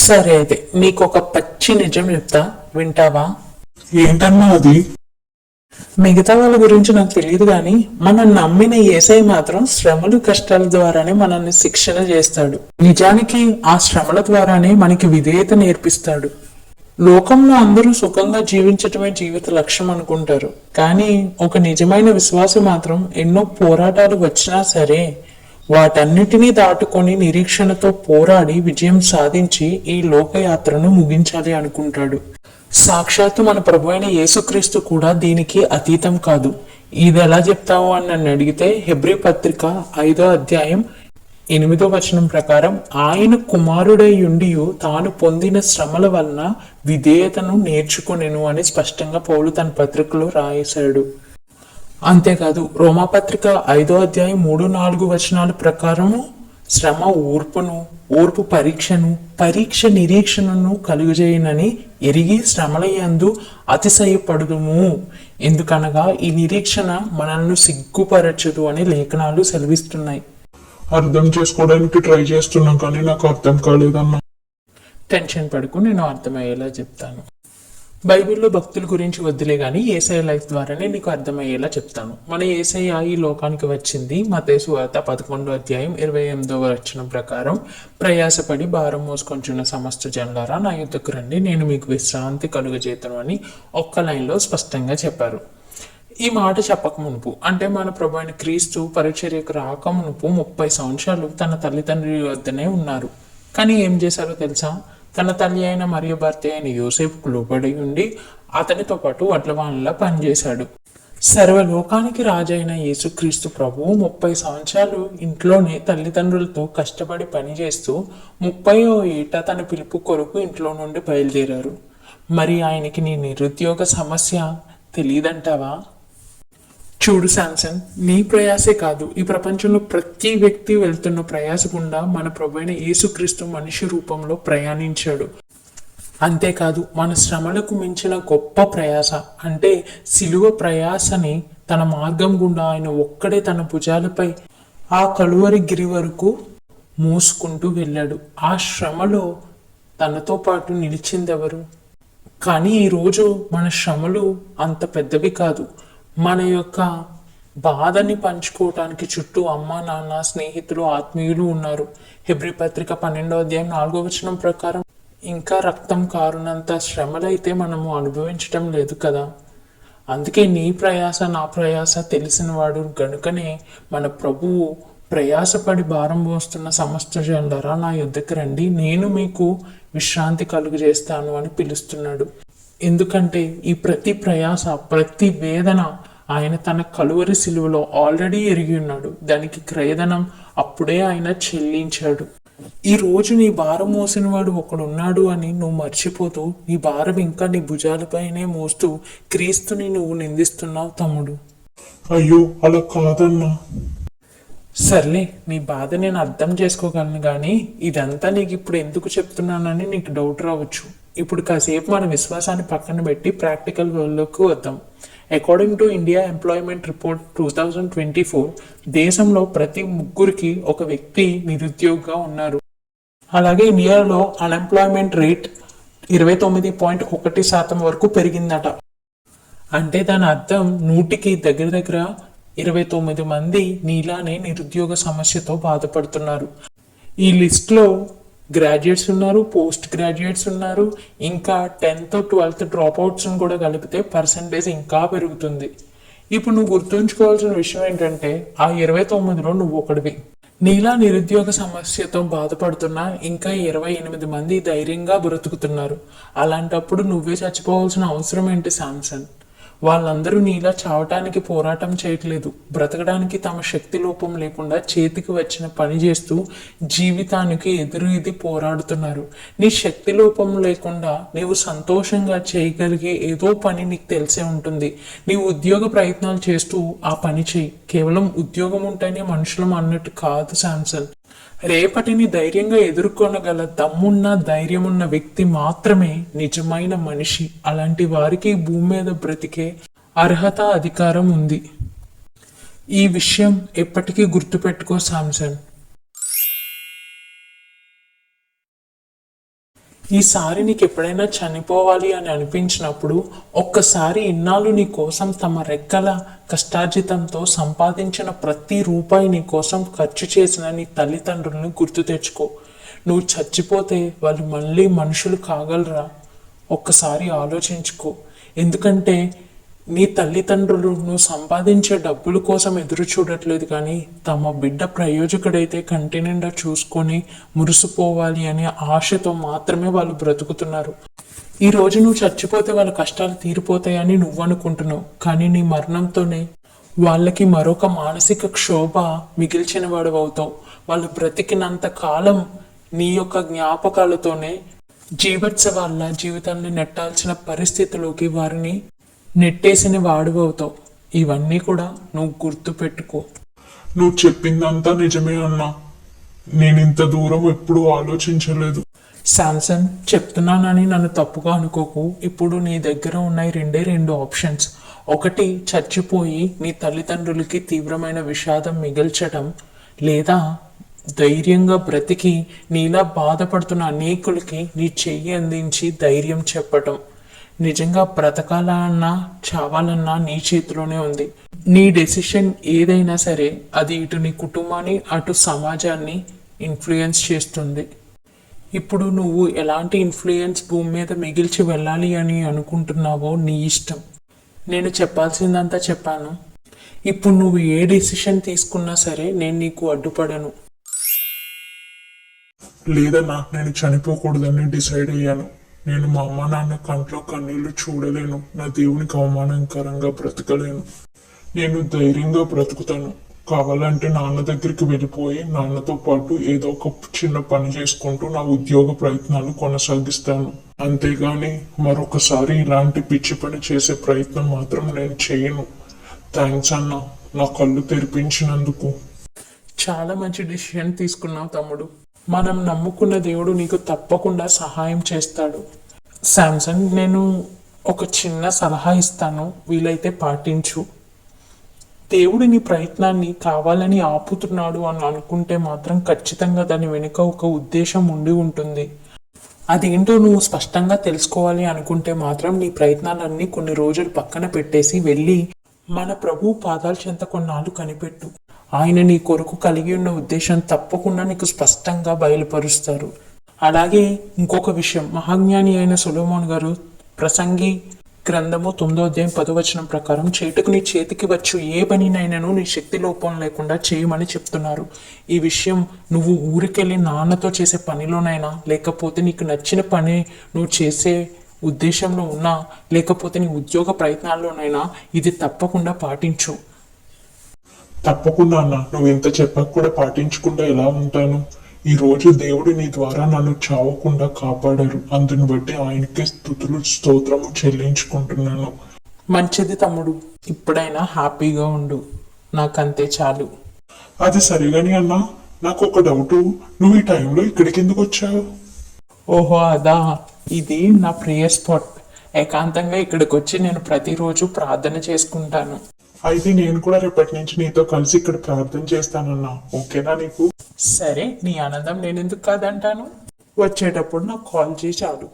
సరే అయితే నీకు ఒక పచ్చి నిజం చెప్తా, వింటావా? ఏంటన్నా అది? మిగతా వాళ్ళ గురించి నాకు తెలియదు కానీ మనం నమ్మిన యేసయ్య మాత్రం శ్రమలు కష్టాల ద్వారానే మనల్ని శిక్షణ చేస్తాడు. నిజానికి ఆ శ్రమల ద్వారానే మనకి విధేయత నేర్పిస్తాడు. లోకంలో అందరూ సుఖంగా జీవించటమే జీవిత లక్ష్యం అనుకుంటారు, కానీ ఒక నిజమైన విశ్వాసి మాత్రం ఎన్నో పోరాటాలు వచ్చినా సరే వాటన్నిటినీ దాటుకొని నిరీక్షణతో పోరాడి విజయం సాధించి ఈ లోకయాత్రను ముగించాలి అనుకుంటాడు. సాక్షాత్తు మన ప్రభు అయిన యేసుక్రీస్తు కూడా దీనికి అతీతం కాదు. ఇది ఎలా చెప్తావు అని నన్ను అడిగితే హెబ్రీ పత్రిక 5వ అధ్యాయం 8వ వచనం ప్రకారం ఆయన కుమారుడై ఉండి తాను పొందిన శ్రమల వలన విధేయతను నేర్చుకొనెను అని స్పష్టంగా పౌలు తన పత్రికలో రాయేశాడు. అంతేకాదు రోమాపత్రిక 5వ అధ్యాయం 3-4 వచనాల ప్రకారము శ్రమ ఓర్పును, ఓర్పు పరీక్షను, పరీక్ష నిరీక్షణను కలుగజేయనని ఎరిగి శ్రమల యందు అతిశయపడుదుము, ఎందుకనగా ఈ నిరీక్షణ మనల్ని సిగ్గుపరచదు అని లేఖనాలు సెలవిస్తున్నాయి. అర్థం చేసుకోవడానికి ట్రై చేస్తున్నాం కానీ నాకు అర్థం కాలేదన్నా. టెన్షన్ పడుకు, నేను అర్థమయ్యేలా చెప్తాను. బైబిల్లో భక్తుల గురించి వద్దులే గాని యేసయ్య లైఫ్ ద్వారానే నీకు అర్థమయ్యేలా చెప్తాను. మన యేసయ్య ఈ లోకానికి వచ్చింది మత్తయి సువార్త 11వ అధ్యాయం 28వ వచనం ప్రకారం, ప్రయాసపడి భారం మోసుకొంచున్న సమస్త జనులారా నా యుద్ధకు రండి, నేను మీకు విశ్రాంతి కలుగజేతను అని ఒక్క లైన్లో స్పష్టంగా చెప్పారు. ఈ మాట చెప్పక మునుపు, అంటే మన ప్రభు అయిన క్రీస్తు పరిచర్యకు రాక మునుపు 30 సంవత్సరాలు తన తల్లిదండ్రుల వద్దనే ఉన్నారు. కానీ ఏం చేశారో తెలుసా? తన తల్లి అయిన మరియు భర్త అయిన యోసేపుకు లోబడి ఉండి అతనితో పాటు వడ్లవానిలా పనిచేశాడు. సర్వలోకానికి రాజైన యేసుక్రీస్తు ప్రభువు 30 సంవత్సరాలు ఇంట్లోనే తల్లిదండ్రులతో కష్టపడి పనిచేస్తూ 30వ ఏట తన పిలుపు కొరకు ఇంట్లో నుండి బయలుదేరారు. మరి ఆయనకి నీ నిరుద్యోగ సమస్య తెలియదంటావా? చూడు శాంసన్, నీ ప్రయాసే కాదు, ఈ ప్రపంచంలో ప్రతి వ్యక్తి వెళ్తున్న ప్రయాస గుండా మన ప్రభువైన యేసుక్రీస్తు మనిషి రూపంలో ప్రయాణించాడు. అంతేకాదు మన శ్రమలకు మించిన గొప్ప ప్రయాస అంటే సిలువ ప్రయాసని తన మార్గం గుండా ఆయన ఒక్కడే తన భుజాలపై ఆ కలువరి గిరి వరకు మోసుకుంటూ వెళ్ళాడు. ఆ శ్రమలో తనతో పాటు నిలిచిందెవరు? కానీ ఈరోజు మన శ్రమలు అంత పెద్దవి కాదు. మన యొక్క బాధని పంచుకోవటానికి చుట్టూ అమ్మ, నాన్న, స్నేహితులు, ఆత్మీయులు ఉన్నారు. హెబ్రీ పత్రిక 12వ అధ్యాయం 4వ వచనం ప్రకారం ఇంకా రక్తం కారునంత శ్రమలైతే మనము అనుభవించటం లేదు కదా. అందుకే నీ ప్రయాస నా ప్రయాస తెలిసిన వాడు గనుకనే మన ప్రభువు ప్రయాసపడి భారం మోస్తున్న సమస్త జనులారా నా యుద్ధకు రండి, నేను మీకు విశ్రాంతి కలుగజేస్తాను అని పిలుస్తున్నాడు. ఎందుకంటే ఈ ప్రతి ప్రయాస, ప్రతి వేదన ఆయన తన కలువరి సిలువలో ఆల్రెడీ ఎరిగి ఉన్నాడు. దానికి క్రయధనం అప్పుడే ఆయన చెల్లించాడు. ఈ రోజు నీ భారం మోసిన వాడు ఒకడున్నాడు అని నువ్వు మర్చిపోతూ నీ భారం ఇంకా నీ భుజాలపైనే మోస్తూ క్రీస్తుని నువ్వు నిందిస్తున్నావు తమ్ముడు. అయ్యో అలా కాదన్నా. సర్లే, నీ బాధ నేను అర్థం చేసుకోగలను, కానీ ఇదంతా నీకు ఇప్పుడు ఎందుకు చెప్తున్నానని నీకు డౌట్ రావచ్చు. ఇప్పుడు కాసేపు మన విశ్వాసాన్ని పక్కన పెట్టి ప్రాక్టికల్ వరల్డ్లోకి వద్దాం. According to India employment report 2024, దేశంలో ప్రతి 3కి ఒక వ్యక్తి నిరుద్యోగిగా ఉన్నారు. అలాగే ఇండియాలో అన్ఎంప్లాయ్మెంట్ రేట్ 29.1% వరకు పెరిగిందట. అంటే దాని అర్థం 100కి దగ్గర 29 మంది నీలానే నిరుద్యోగ సమస్యతో బాధపడుతున్నారు. ఈ లిస్ట్లో గ్రాడ్యుయేట్స్ ఉన్నారు, పోస్ట్ గ్రాడ్యుయేట్స్ ఉన్నారు, ఇంకా 10th 12th డ్రాప్అవుట్స్ని కూడా కలిపితే పర్సంటేజ్ ఇంకా పెరుగుతుంది. ఇప్పుడు నువ్వు గుర్తుంచుకోవాల్సిన విషయం ఏంటంటే ఆ 29లో నువ్వు ఒకడివి. నీలా నిరుద్యోగ సమస్యతో బాధపడుతున్నా ఇంకా 28 మంది ధైర్యంగా బ్రతుకుతున్నారు. అలాంటప్పుడు నువ్వే చచ్చిపోవాల్సిన అవసరం ఏంటి శాంసన్? వాళ్ళందరూ నీలా చావటానికి పోరాటం చేయట్లేదు, బ్రతకడానికి తమ శక్తి లోపం లేకుండా చేతికి వచ్చిన పని చేస్తూ జీవితానికి ఎదురు ఇది పోరాడుతున్నారు. నీ శక్తి లోపం లేకుండా నీవు సంతోషంగా చేయగలిగే ఏదో పని నీకు తెలిసే ఉంటుంది. నీవు ఉద్యోగ ప్రయత్నాలు చేస్తూ ఆ పని చేయి. కేవలం ఉద్యోగం ఉంటేనే మనుషులం అన్నట్టు కాదు శాంసన్. రేపటిని ధైర్యంగా ఎదుర్కొనగల దమ్మున్న, ధైర్యమున్న వ్యక్తి మాత్రమే నిజమైన మనిషి. అలాంటి వారికి భూమి మీద బ్రతికే అర్హత, అధికారం ఉంది. ఈ విషయం ఎప్పటికీ గుర్తుపెట్టుకో శాంసన్. ఈసారి నీకు ఎప్పుడైనా చనిపోవాలి అని అనిపించినప్పుడు ఒక్కసారి ఇన్నాళ్ళు నీ కోసం తమ రెక్కల కష్టార్జితంతో సంపాదించిన ప్రతి రూపాయి నీ కోసం ఖర్చు చేసిన నీ తల్లిదండ్రులను గుర్తు తెచ్చుకో. నువ్వు చచ్చిపోతే వాళ్ళు మళ్ళీ మనుషులు కాగలరా? ఒక్కసారి ఆలోచించుకో. ఎందుకంటే నీ తల్లిదండ్రులు నువ్వు సంపాదించే డబ్బుల కోసం ఎదురు చూడట్లేదు, కానీ తమ బిడ్డ ప్రయోజకుడైతే కంటి నిండా చూసుకొని మురిసిపోవాలి అనే ఆశతో మాత్రమే వాళ్ళు బ్రతుకుతున్నారు. ఈ రోజు నువ్వు చచ్చిపోతే వాళ్ళ కష్టాలు తీరిపోతాయని నువ్వు అనుకుంటున్నావు, కానీ నీ మరణంతోనే వాళ్ళకి మరొక మానసిక క్షోభ మిగిల్చిన వాడు అవుతావు. వాళ్ళు బ్రతికినంత కాలం నీ యొక్క జ్ఞాపకాలతోనే జీవోత్సవాల జీవితాన్ని నెట్టాల్సిన పరిస్థితిలోకి వారిని నెట్టేసిన వాడు అవుతావు. ఇవన్నీ కూడా నువ్వు గుర్తు పెట్టుకో. నువ్వు చెప్పిందంతా నిజమే అన్నా. నేను ఇంత దూరం ఎప్పుడూ ఆలోచించలేదు. శాంసన్, చెప్తున్నానని నన్ను తప్పుగా అనుకోకు. ఇప్పుడు నీ దగ్గర ఉన్నాయి రెండు ఆప్షన్స్. ఒకటి, చచ్చిపోయి నీ తల్లిదండ్రులకి తీవ్రమైన విషాదం మిగిల్చడం, లేదా ధైర్యంగా బ్రతికి నీలా బాధపడుతున్న అనేకులకి నీ చెయ్యి అందించి ధైర్యం చెప్పటం. నిజంగా బ్రతకాలన్నా చావాలన్నా నీ చేతిలోనే ఉంది. నీ డెసిషన్ ఏదైనా సరే అది ఇటు నీ కుటుంబాన్ని అటు సమాజాన్ని ఇన్ఫ్లుయెన్స్ చేస్తుంది. ఇప్పుడు నువ్వు ఎలాంటి ఇన్ఫ్లుయెన్స్ భూమి మీద మిగిల్చి వెళ్ళాలి అని అనుకుంటున్నావో నీ ఇష్టం. నేను చెప్పాల్సిందంతా చెప్పాను. ఇప్పుడు నువ్వు ఏ డెసిషన్ తీసుకున్నా సరే నేను నీకు అడ్డుపడను. లేదన్నా, నేను చనిపోకూడదని డిసైడ్ అయ్యాను. నేను మా అమ్మ నాన్న కంట్లో కన్నీళ్లు చూడలేను. నా దేవునికి అవమానకరంగా బ్రతకలేను. నేను ధైర్యంగా బ్రతుకుతాను. కావాలంటే నాన్న దగ్గరికి వెళ్ళిపోయి నాన్నతో పాటు ఏదో ఒక చిన్న పని చేసుకుంటూ నా ఉద్యోగ ప్రయత్నాలు కొనసాగిస్తాను. అంతేగాని మరొకసారి ఇలాంటి పిచ్చి పని చేసే ప్రయత్నం మాత్రం నేను చేయను. థ్యాంక్స్ అన్న, నా కళ్ళు తెరిపించినందుకు. చాలా మంచి డిసిషన్ తీసుకున్నావు తమ్ముడు. మనం నమ్ముకున్న దేవుడు నీకు తప్పకుండా సహాయం చేస్తాడు. శాంసన్, నేను ఒక చిన్న సలహా ఇస్తాను, వీలైతే పాటించు. దేవుడు నీ ప్రయత్నాన్ని కావాలని ఆపుతున్నాడు అని అనుకుంటే మాత్రం ఖచ్చితంగా దాని వెనుక ఒక ఉద్దేశం ఉండి ఉంటుంది. అదేంటో నువ్వు స్పష్టంగా తెలుసుకోవాలి అనుకుంటే మాత్రం నీ ప్రయత్నాలన్నీ కొన్ని రోజులు పక్కన పెట్టేసి వెళ్ళి మన ప్రభు పాదాల చెంత కొన్నాళ్ళు కనిపెట్టు. ఆయన నీ కొరకు కలిగి ఉన్న ఉద్దేశం తప్పకుండా నీకు స్పష్టంగా బయలుపరుస్తారు. అలాగే ఇంకొక విషయం, మహాజ్ఞాని అయిన సొలొమోన్ గారు ప్రసంగి గ్రంథము 9వ అధ్యాయం 10వ వచనం ప్రకారం చేటుకు నీ చేతికి వచ్చు ఏ పనినైనాను నీ శక్తి లోపం లేకుండా చేయమని చెప్తున్నారు. ఈ విషయం నువ్వు ఊరికెళ్ళి నాన్నతో చేసే పనిలోనైనా, లేకపోతే నీకు నచ్చిన పని నువ్వు చేసే ఉద్దేశంలో ఉన్నా, లేకపోతే నీ ఉద్యోగ ప్రయత్నాల్లోనైనా ఇది తప్పకుండా పాటించు. తప్పకుండా అన్న, నువ్వు ఇంత చెప్పక కూడా పాటించకుండా ఎలా ఉంటాను? ఈ రోజు దేవుడు నీ ద్వారా నన్ను చావకుండా కాపాడారు. అందుని బట్టి ఆయనకే స్తుతులు స్తోత్రము చెల్లించుకుంటున్నాను. మంచిది తమ్ముడు, ఇప్పుడైనా హ్యాపీగా ఉండు. నాకంతే చాలు. అది సరిగాని అన్న, నాకు ఒక డౌట్. నువ్వు ఈ టైంలో ఇక్కడికి ఎందుకు వచ్చావు? ఓహో అదా, ఇది నా ప్రేయర్ స్పాట్. ఏకాంతంగా ఇక్కడికి వచ్చి నేను ప్రతిరోజు ప్రార్థన చేసుకుంటాను. అయితే నేను కూడా రేపటి నుంచి నీతో కలిసి ఇక్కడ ప్రార్థన చేస్తానన్నా. ఓకేనా నీకు? సరే, నీ ఆనందం నేను ఎందుకు కాదంటాను. వచ్చేటప్పుడు నాకు కాల్ చేసి చాలు.